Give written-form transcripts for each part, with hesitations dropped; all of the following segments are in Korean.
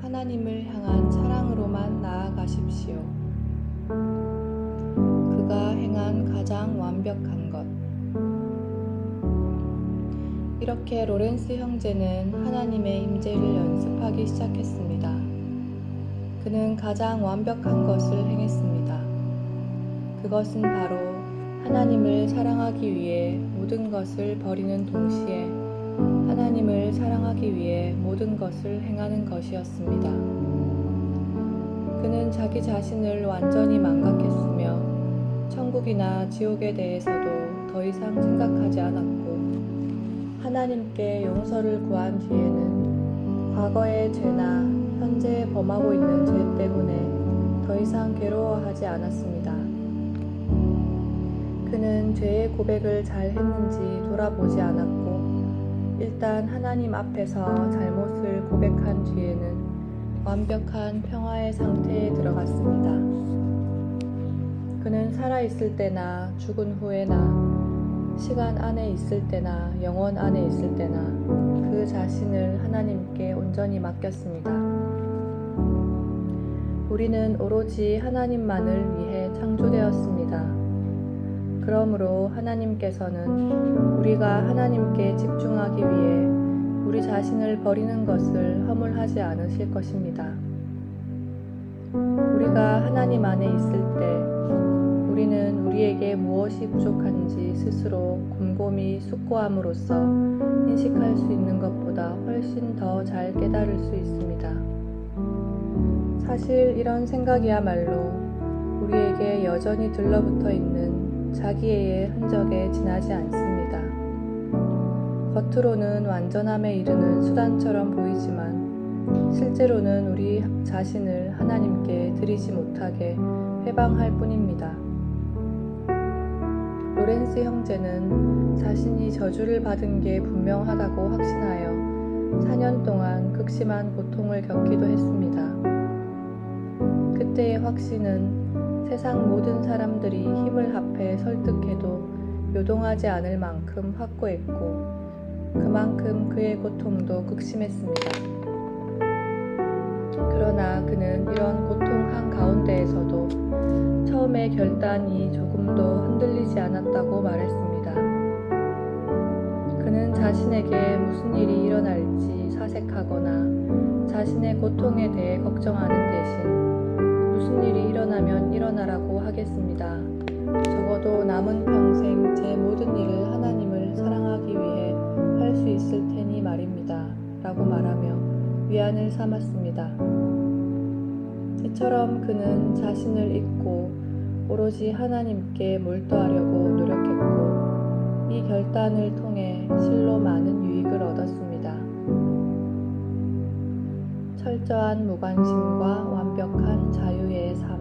하나님을 향한 사랑으로만 나아가십시오. 그가 행한 가장 완벽한 것. 이렇게 로렌스 형제는 하나님의 임재를 연습하기 시작했습니다. 그는 가장 완벽한 것을 행했습니다. 그것은 바로 하나님을 사랑하기 위해 모든 것을 버리는 동시에 하나님을 사랑하기 위해 모든 것을 행하는 것이었습니다. 그는 자기 자신을 완전히 망각했으며 천국이나 지옥에 대해서도 더 이상 생각하지 않았고 하나님께 용서를 구한 뒤에는 과거의 죄나 현재 범하고 있는 죄 때문에 더 이상 괴로워하지 않았습니다. 그는 죄의 고백을 잘 했는지 돌아보지 않았고 일단 하나님 앞에서 잘못을 고백한 뒤에는 완벽한 평화의 상태에 들어갔습니다. 그는 살아있을 때나 죽은 후에나 시간 안에 있을 때나 영원 안에 있을 때나 그 자신을 하나님께 온전히 맡겼습니다. 우리는 오로지 하나님만을 위해 창조되었습니다. 그러므로 하나님께서는 우리가 하나님께 집중하기 위해 우리 자신을 버리는 것을 허물하지 않으실 것입니다. 우리가 하나님 안에 있을 때 우리는 우리에게 무엇이 부족한지 스스로 곰곰이 숙고함으로써 인식할 수 있는 것보다 훨씬 더 잘 깨달을 수 있습니다. 사실 이런 생각이야말로 우리에게 여전히 들러붙어 있는 자기애의 흔적에 지나지 않습니다. 겉으로는 완전함에 이르는 수단처럼 보이지만 실제로는 우리 자신을 하나님께 드리지 못하게 회방할 뿐입니다. 로렌스 형제는 자신이 저주를 받은 게 분명하다고 확신하여 4년 동안 극심한 고통을 겪기도 했습니다. 그때의 확신은 세상 모든 사람들이 힘을 합해 설득해도 요동하지 않을 만큼 확고했고 그만큼 그의 고통도 극심했습니다. 그러나 그는 이런 고통 한가운데에서도 처음의 결단이 조금도 흔들리지 않았다고 말했습니다. 그는 자신에게 무슨 일이 일어날지 사색하거나 자신의 고통에 대해 걱정하는 대신 무슨 일이 일어나면 일어나라고 하겠습니다. 적어도 남은 평생 제 모든 일을 하나님을 사랑하기 위해 할 수 있을 테니 말입니다. 라고 말하며 위안을 삼았습니다. 이처럼 그는 자신을 잊고 오로지 하나님께 몰두하려고 노력했고 이 결단을 통해 실로 많은 유익을 얻었습니다. 철저한 무관심과 완벽한 자유의 삶.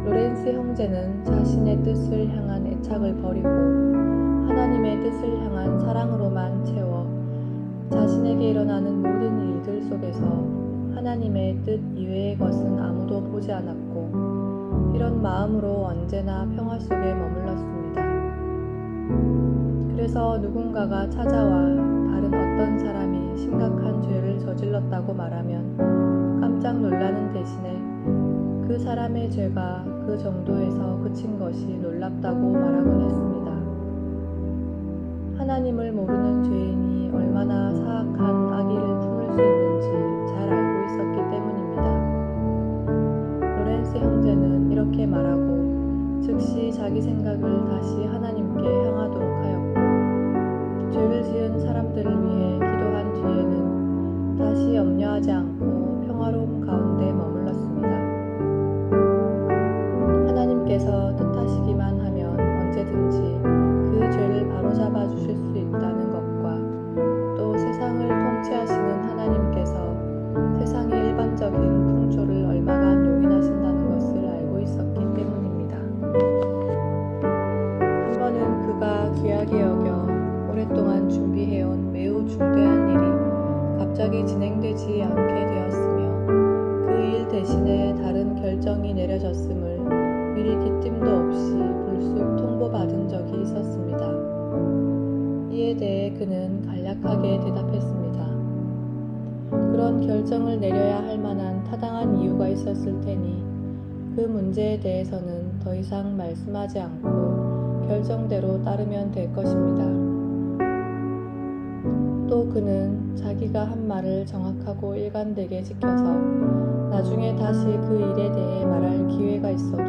로렌스 형제는 자신의 뜻을 향한 애착을 버리고 하나님의 뜻을 향한 사랑으로만 채워 자신에게 일어나는 모든 일들 속에서 하나님의 뜻 이외의 것은 아무도 보지 않았고 이런 마음으로 언제나 평화 속에 머물렀습니다. 그래서 누군가가 찾아와 다른 어떤 사람이 심각한 죄를 저질렀다고 말하면 깜짝 놀라는 대신에 그 사람의 죄가 그 정도에서 그친 것이 놀랍다고 말하곤 했습니다. 하나님을 모르는 죄인이 얼마나 사악한 악의를 품을 수 있는지 잘 알고 있었기 때문입니다. 로렌스 형제는 이렇게 말하고 즉시 자기 생각을 다시 하나님께 향하도록 하였고 죄를 지은 사람들을 위해 기도한 뒤에는 다시 염려하지 않고 평화로움 가운데 머물렀습니다. 하나님께서 뜻하시기만 하면 언제든지 그 죄를 바로잡아 주실 수 있다는 것과 또 세상을 통치하시는 하나님께서 세상의 일반적인 풍조를 얼마간 용인하신다는 것을 알고 있었기 때문입니다. 한 번은 그가 귀하게 여겨 오랫동안 준비해온 매우 중대한 일이 갑자기 진행되지 않게 되었으며 그 일 대신에 다른 결정이 내려졌음을 미리 기띔도 없이 불쑥 통보받은 적이 있었습니다. 이에 대해 그는 간략하게 대답했습니다. 그런 이런 결정을 내려야 할 만한 타당한 이유가 있었을 테니 그 문제에 대해서는 더 이상 말씀하지 않고 결정대로 따르면 될 것입니다. 또 그는 자기가 한 말을 정확하고 일관되게 지켜서 나중에 다시 그 일에 대해 말할 기회가 있어도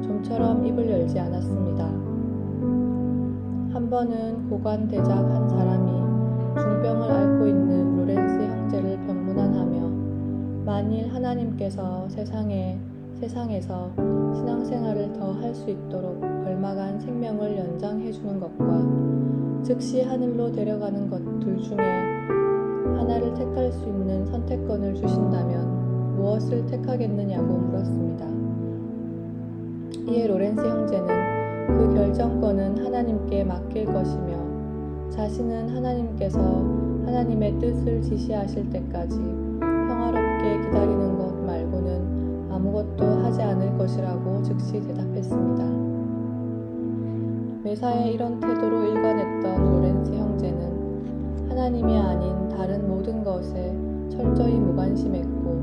좀처럼 입을 열지 않았습니다. 한 번은 고관대작 한 사람이 중병을 앓고 있는 로렌스 형제를 병문안하며 만일 하나님께서 세상에서 신앙생활을 더 할 수 있도록 걸마간 생명을 연장해 주는 것과 즉시 하늘로 데려가는 것 둘 중에 하나를 택할 수 있는 선택권을 주신다면 무엇을 택하겠느냐고 물었습니다. 이에 로렌스 형제는 그 결정권은 하나님께 맡길 것이며 자신은 하나님께서 하나님의 뜻을 지시하실 때까지 평화롭게 기다리는 것 말고는 아무것도 하지 않을 것이라고 즉시 대답했습니다. 매사에 이런 태도로 일관했던 로렌스 형제는 하나님이 아닌 다른 모든 것에 철저히 무관심했고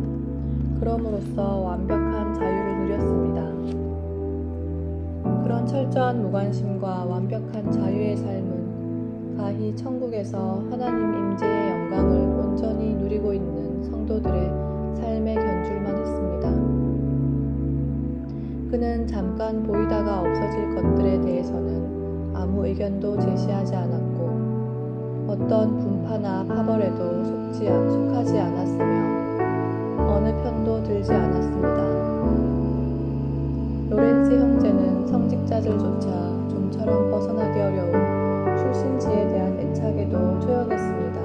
그럼으로써 완벽한 자유를 누렸습니다. 그런 철저한 무관심과 완벽한 자유의 삶은 가히 천국에서 하나님 임재의 영광을 온전히 누리고 있는 성도들의 삶의 견줄만 했습니다. 그는 잠깐 보이다가 없어질 것들에 대해서는 아무 의견도 제시하지 않았고 어떤 분파나 파벌에도 속하지 않았으며 어느 편도 들지 않았습니다. 로렌스 형제는 성직자들조차 좀처럼 벗어나기 어려운 출신지에 대한 애착에도 초연했습니다.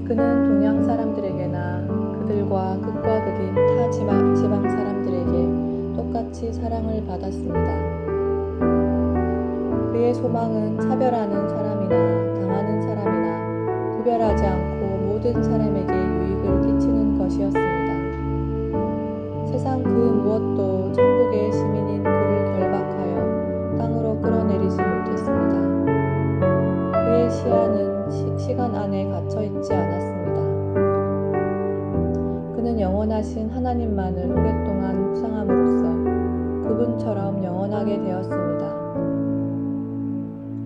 그는 동양 사람들에게나 그들과 극과 극인 타 지방 사람들에게 똑같이 사랑을 받았습니다. 그의 소망은 차별하는 사람이나 당하는 사람이나 구별하지 않고 모든 사람에게 유익을 끼치는 것이었습니다. 세상 그 무엇도 천국의 시민인 그를 결박하여 땅으로 끌어내리지 못했습니다. 그의 시야는 시간 안에 갇혀있지 않았습니다. 그는 영원하신 하나님만을 오랫동안 묵상함으로써 그분처럼 영원하게 되었습니다.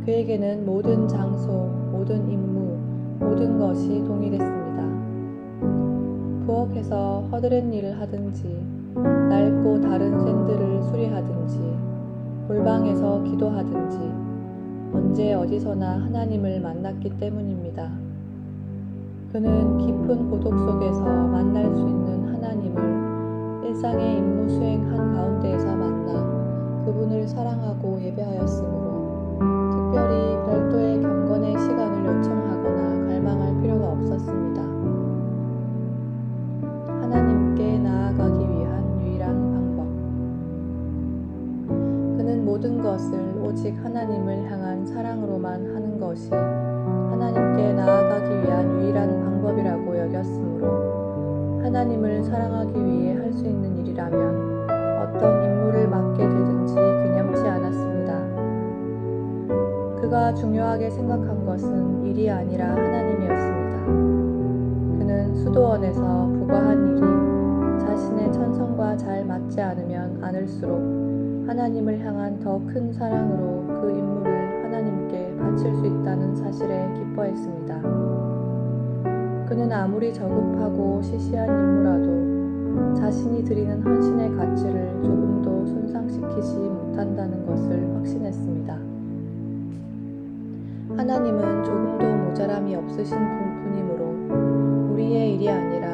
그에게는 모든 장소, 모든 임무, 모든 것이 동일했습니다. 부엌에서 허드렛 일을 하든지 낡고 다른 샌들을 수리하든지 골방에서 기도하든지 언제 어디서나 하나님을 만났기 때문입니다. 그는 깊은 고독 속에서 만날 수 있는 하나님을 일상의 임무 수행한 가운데에서 만나 그분을 사랑하고 예배하였으므로 특별히 별도의 경건의 시간을 요청하거나 갈망할 필요가 없었습니다. 하나님께 나아가기 위한 유일한 방법. 그는 모든 것을 오직 하나님을 향한 사랑으로만 하는 것이 하나님께 나아가기 위한 유일한 방법이라고 여겼으므로 하나님을 사랑하기 위해 할 수 있는 일이라면 어떤 임무를 맡게 되든지 균염치 않았습니다. 그가 중요하게 생각한 것은 일이 아니라 하나님이었습니다. 그는 수도원에서 부과한 일이 자신의 천성과 잘 맞지 않으면 않을수록 하나님을 향한 더 큰 사랑으로 그 임무를 하나님께 바칠 수 있다는 사실에 기뻐했습니다. 그는 아무리 저급하고 시시한 임무라도 자신이 드리는 헌신의 가치를 조금도 손상시키지 못한다는 것을 확신했습니다. 하나님은 조금도 모자람이 없으신 분이므로 우리의 일이 아니라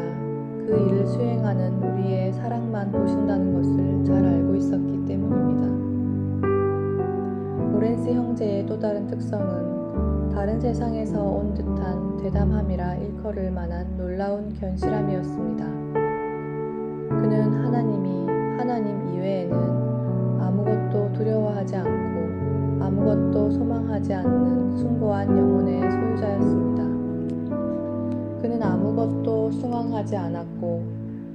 그 일을 수행하는 우리의 사랑만 보신다는 것을 잘 알고 있었기 때문입니다. 로렌스 형제의 또 다른 특성은 다른 세상에서 온 듯한 대담함이라 일컬을 만한 놀라운 견실함이었습니다. 그는 하나님 이외에는 아무것도 두려워하지 않고 아무것도 소망하지 않는 숭고한 영혼의 소유자였습니다. 그는 아무것도 숭앙하지 않았고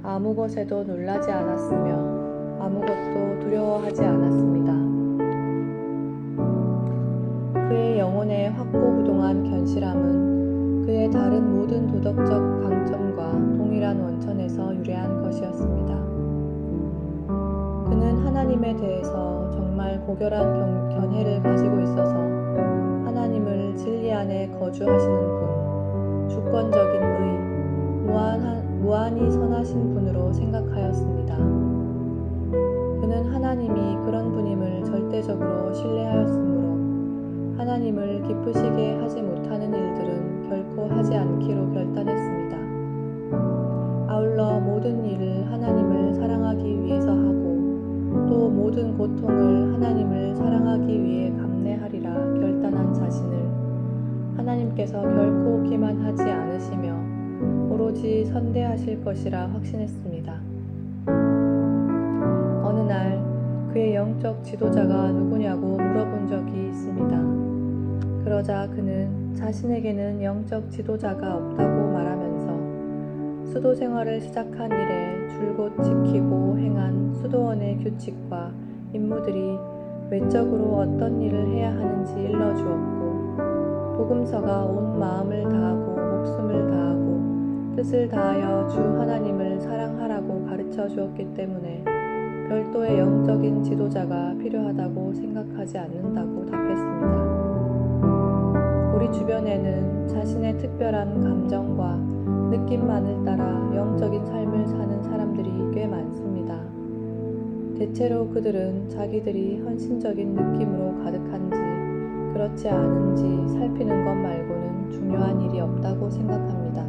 아무 것에도 놀라지 않았으며 아무것도 두려워하지 않았습니다. 그의 영혼의 확고부동한 견실함은 그의 다른 모든 도덕적 강점 고결한 견해를 가지고 있어서 하나님을 진리 안에 거주하시는 분, 주권적인 의, 무한히 선하신 분으로 생각하였습니다. 그는 하나님이 그런 분임을 절대적으로 신뢰하였으므로 하나님을 기쁘시게 하지 못하는 일들은 결코 하지 않기로 결단했습니다. 아울러 모든 일을 하나님을 사랑하기 위해서 하고 또 모든 고통을 하나님을 사랑하기 위해 감내하리라 결단한 자신을 하나님께서 결코 기만하지 않으시며 오로지 선대하실 것이라 확신했습니다. 어느 날 그의 영적 지도자가 누구냐고 물어본 적이 있습니다. 그러자 그는 자신에게는 영적 지도자가 없다고 말하면서 수도 생활을 시작한 이래 줄곧 지키고 행한 수도원의 규칙과 임무들이 외적으로 어떤 일을 해야 하는지 일러주었고 복음서가 온 마음을 다하고 목숨을 다하고 뜻을 다하여 주 하나님을 사랑하라고 가르쳐 주었기 때문에 별도의 영적인 지도자가 필요하다고 생각하지 않는다고 답했습니다. 우리 주변에는 자신의 특별한 감정과 느낌만을 따라 영적인 삶을 사는 사람들이 꽤 많습니다. 대체로 그들은 자기들이 헌신적인 느낌으로 가득한지 그렇지 않은지 살피는 것 말고는 중요한 일이 없다고 생각합니다.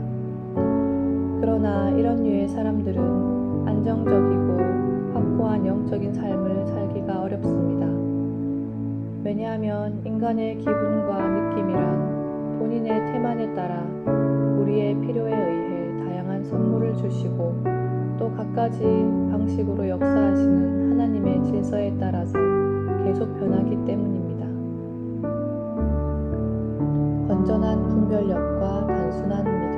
그러나 이런 류의 사람들은 안정적이고 확고한 영적인 삶을 살기가 어렵습니다. 왜냐하면 인간의 기분과 느낌이란 본인의 태만에 따라 우리의 필요에 의해 다양한 선물을 주시고 또 갖가지 방식으로 역사하시는 하나님의 질서에 따라서 계속 변하기 때문입니다. 건전한 분별력과 단순한 믿음.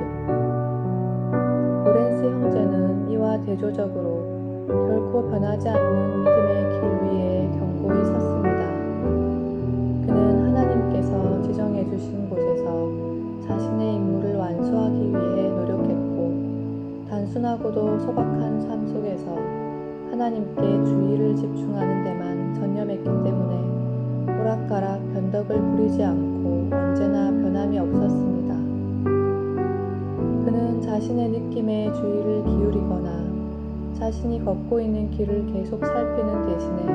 로렌스 형제는 이와 대조적으로 결코 변하지 않는 믿음의 길 위에 견고히 섰습니다. 그는 하나님께서 지정해 주신 곳에서 자신의 임무를 완수하기 위해 노력했고 단순하고도 소박한 삶 속에서 하나님께 주의를 집중하는 데만 전념했기 때문에 오락가락 변덕을 부리지 않고 언제나 변함이 없었습니다. 그는 자신의 느낌에 주의를 기울이거나 자신이 걷고 있는 길을 계속 살피는 대신에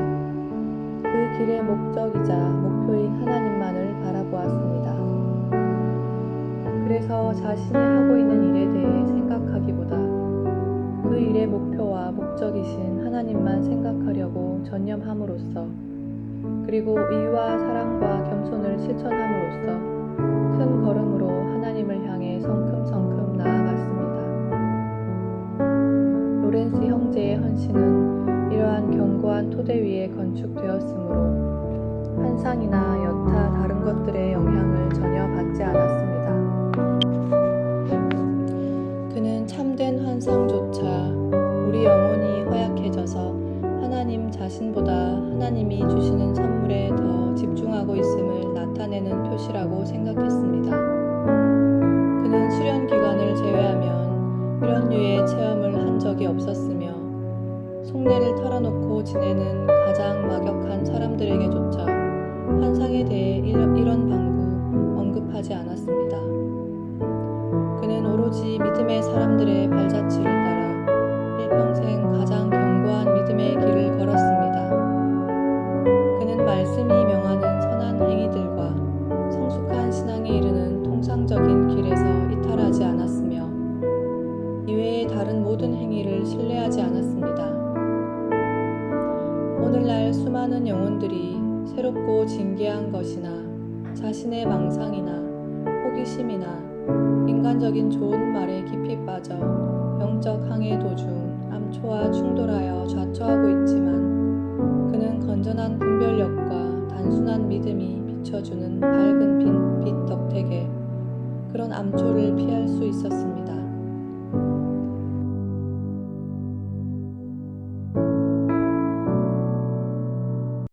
그 길의 목적이자 목표인 하나님만을 바라보았습니다. 그래서 자신이 하고 있는 일에 대해 생각하기보다 그 일의 목표와 목적이신 하나님만 생각하려고 전념함으로써 그리고 의와 사랑과 겸손을 실천함으로써 큰 걸음으로 하나님을 향해 성큼성큼 나아갔습니다. 로렌스 형제의 헌신은 이러한 견고한 토대 위에 건축되었으므로 환상이나 여타 다른 것들의 영향을 전혀 받지 않았습니다. 그는 참된 환상조차 우리 영혼이 허약해져서 하나님 자신보다 하나님이 주시는 선물에 더 집중하고 있음을 나타내는 표시라고 생각했습니다. 그는 수련 기간을 제외하면 이런 류의 체험을 한 적이 없었으며 속내를 털어놓고 지내는 가장 막역한 사람들에게조차 환상에 대해 이런 방구 언급하지 않았습니다. 그는 오로지 믿음의 사람들의 발자취를 따라 일평생 가장 견고한 믿음의 길을 걸었습니다. 그는 말씀이 명하는 선한 행위들과 성숙한 신앙에 이르는 통상적인 길에서 이탈하지 않았으며 이외의 다른 모든 행위를 신뢰하지 않았습니다. 오늘날 수많은 영혼들이 새롭고 진귀한 것이나 자신의 망상이나 호기심이나 인간적인 좋은 말에 깊이 빠져 영적 항해 도중 암초와 충돌하여 좌초하고 있지만 그는 건전한 분별력과 단순한 믿음이 비춰주는 밝은 빛 덕택에 그런 암초를 피할 수 있었습니다.